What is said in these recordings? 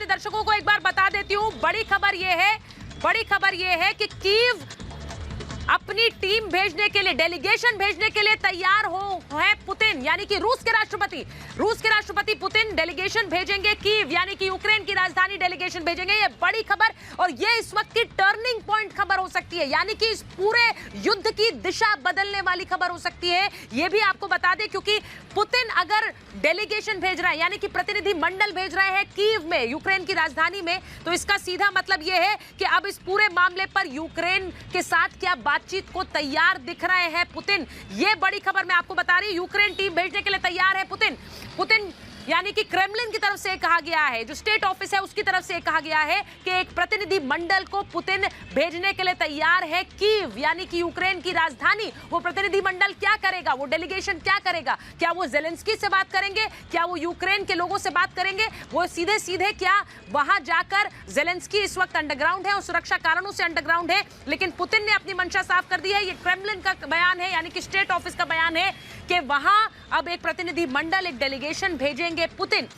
चाहते दर्शकों को एक बार बता देती हूं, बड़ी खबर यह है कि कीव अपनी टीम भेजने के लिए, डेलीगेशन भेजने के लिए तैयार है पुतिन, यानी कि रूस के राष्ट्रपति पुतिन डेलीगेशन भेजेंगे कीव, यानी कि यूक्रेन की राजधानी डेलीगेशन भेजेंगे। ये बड़ी खबर और ये इस वक्त की टर्निंग पॉइंट खबर हो सकती है, यानी कि इस पूरे युद्ध की दिशा बदलने वाली खबर हो सकती है। ये भी आपको बता दें, क्योंकि पुतिन अगर डेलीगेशन भेज रहा है, यानी कि प्रतिनिधि मंडल भेज रहे हैं कीव में, यूक्रेन की राजधानी में, तो इसका सीधा मतलब यह है कि अब इस पूरे मामले पर यूक्रेन के साथ क्या बातचीत को तैयार दिख रहे हैं पुतिन। ये बड़ी खबर मैं आपको बता रही हूं, यूक्रेन टीम भेजने के लिए तैयार है पुतिन। यानी कि क्रेमलिन की तरफ से कहा गया है, जो स्टेट ऑफिस है उसकी तरफ से कहा गया है कि एक प्रतिनिधि मंडल को पुतिन भेजने के लिए तैयार है कीव, यानी कि यूक्रेन की राजधानी। वो प्रतिनिधि मंडल क्या करेगा, वो डेलीगेशन क्या करेगा? क्या वो जेलेंस्की से बात करेंगे? क्या वो यूक्रेन के लोगों से बात करेंगे? वो सीधे सीधे क्या वहां जाकर, जेलेंस्की इस वक्त अंडरग्राउंड है और सुरक्षा कारणों से अंडरग्राउंड है, लेकिन पुतिन ने अपनी मंशा साफ कर दी है। ये क्रेमलिन का बयान है, यानी कि स्टेट ऑफिस का बयान है कि वहां अब एक प्रतिनिधि मंडल, एक डेलीगेशन भेजेंगे पुतिन।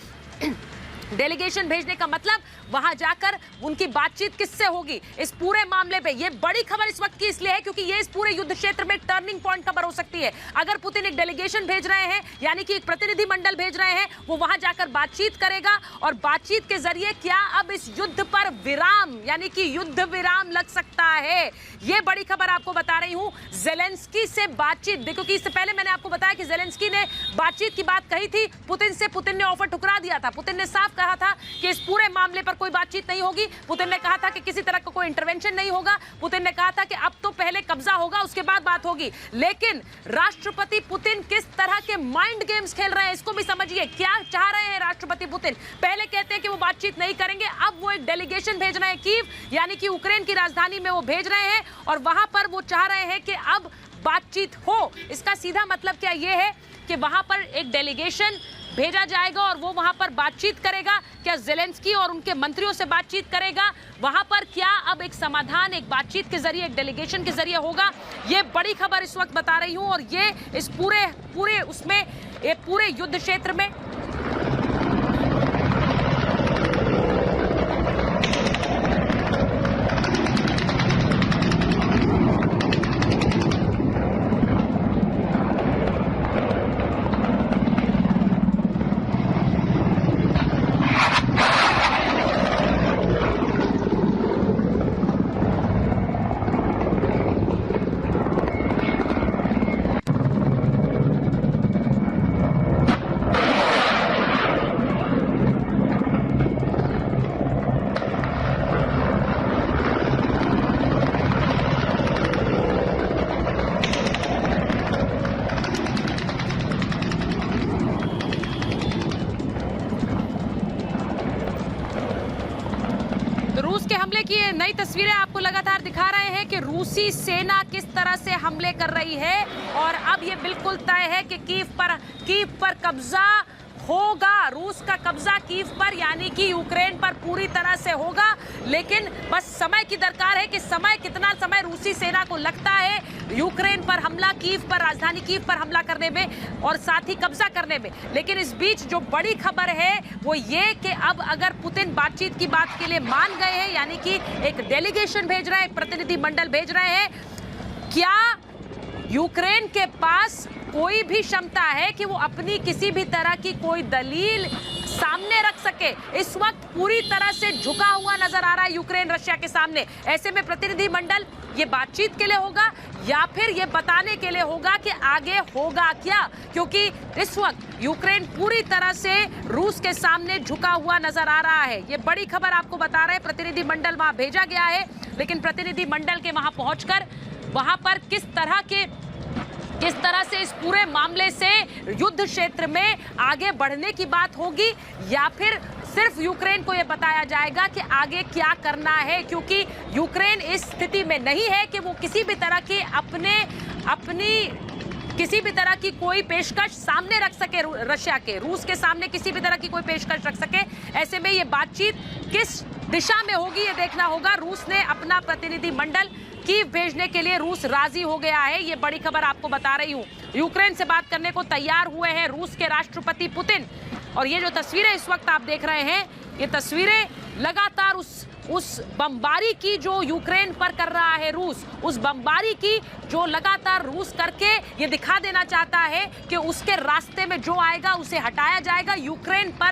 डेलीगेशन भेजने का मतलब वहां जाकर उनकी बातचीत किससे होगी इस पूरे मामले पे। ये बड़ी खबर इस वक्त की इसलिए है क्योंकि ये इस पूरे युद्ध क्षेत्र में एक टर्निंग पॉइंट खबर हो सकती है। अगर पुतिन एक डेलीगेशन भेज रहे हैं, यानी कि एक प्रतिनिधि मंडल भेज रहे हैं, वो वहां जाकर बातचीत करेगा और बातचीत के जरिए क्या अब इस युद्ध पर विराम, यानी कि युद्ध विराम लग सकता है। ये बड़ी खबर आपको बता रही हूं। जेलेंस्की से बातचीत, क्योंकि इससे पहले मैंने आपको बताया कि जेलेंस्की ने बातचीत की बात कही थी पुतिन से, पुतिन ने ऑफर ठुकरा दिया था। पुतिन ने साफ कहा था कि इस पूरे मामले पर कोई बातचीत नहीं होगी। पुतिन ने कहा था कि किसी तरह का कोई इंटरवेंशन नहीं होगा। पुतिन ने कहा था कि अब तो पहले कब्जा होगा, उसके बाद बात होगी। लेकिन राष्ट्रपति पुतिन किस तरह के माइंड गेम्स खेल रहे हैं, इसको भी समझिए। क्या चाह रहे हैं राष्ट्रपति पुतिन? पहले कहते हैं कि वो बातचीत नहीं करेंगे, अब वो एक डेलीगेशन भेज रहे हैं कीव, यानी कि यूक्रेन की राजधानी में वो भेज रहे हैं और वहां पर वो चाह रहे हैं कि अब बातचीत हो। इसका सीधा मतलब क्या ये है कि वहां पर एक डेलीगेशन भेजा जाएगा और वो वहां पर बातचीत करेगा। क्या जेलेंस्की और उनके मंत्रियों से बातचीत करेगा? वहां पर क्या अब एक समाधान, एक बातचीत के जरिए, एक डेलीगेशन के जरिए होगा? ये बड़ी खबर इस वक्त बता रही हूं और ये इस पूरे उसमें, ये पूरे युद्ध क्षेत्र में रूस के हमले की नई तस्वीरें आपको लगातार दिखा रहे हैं कि रूसी सेना किस तरह से हमले कर रही है और अब ये बिल्कुल तय है कि कीव पर कब्जा होगा। रूस का कब्जा कीव पर, यानी कि यूक्रेन पर पूरी तरह से होगा। लेकिन बस समय की दरकार है कि कितना समय रूसी सेना को लगता है यूक्रेन पर हमला, कीव पर, राजधानी कीव पर हमला करने में और साथ ही कब्जा करने में। लेकिन इस बीच जो बड़ी खबर है वो ये कि अब अगर पुतिन बातचीत की बात के लिए मान गए हैं, यानी कि एक डेलीगेशन भेज रहे हैं, प्रतिनिधि मंडल भेज रहे हैं, क्या यूक्रेन के पास कोई भी क्षमता है कि वो अपनी किसी भी तरह की कोई दलील सामने रख सके? इस वक्त पूरी तरह से झुका हुआ नजर आ रहा है यूक्रेन रशिया के सामने। ऐसे में प्रतिनिधि मंडल ये बातचीत के लिए होगा या फिर ये बताने के लिए होगा कि आगे होगा क्या, क्योंकि इस वक्त यूक्रेन पूरी तरह से रूस के सामने झुका हुआ नजर आ रहा है। ये बड़ी खबर आपको बता रहे हैं। प्रतिनिधि मंडल वहां भेजा गया है, लेकिन प्रतिनिधि मंडल के वहां पहुंचकर वहां पर किस तरह से इस पूरे मामले से युद्ध क्षेत्र में आगे बढ़ने की बात होगी या फिर सिर्फ यूक्रेन को यह बताया जाएगा कि आगे क्या करना है, क्योंकि यूक्रेन इस स्थिति में नहीं है कि वो किसी भी तरह की किसी भी तरह की कोई पेशकश सामने रख सके, रशिया के, रूस के सामने किसी भी तरह की कोई पेशकश रख सके। ऐसे में ये बातचीत किस दिशा में होगी ये देखना होगा। रूस ने अपना प्रतिनिधि मंडल कीव भेजने के लिए रूस राजी हो गया है। ये बड़ी खबर आपको बता रही हूं। यूक्रेन से बात करने को तैयार हुए हैं रूस के राष्ट्रपति पुतिन। और ये जो तस्वीरें इस वक्त आप देख रहे हैं, ये तस्वीरें लगातार उस बमबारी की जो यूक्रेन पर कर रहा है रूस, उस बमबारी की जो लगातार रूस करके ये दिखा देना चाहता है कि उसके रास्ते में जो आएगा उसे हटाया जाएगा। यूक्रेन पर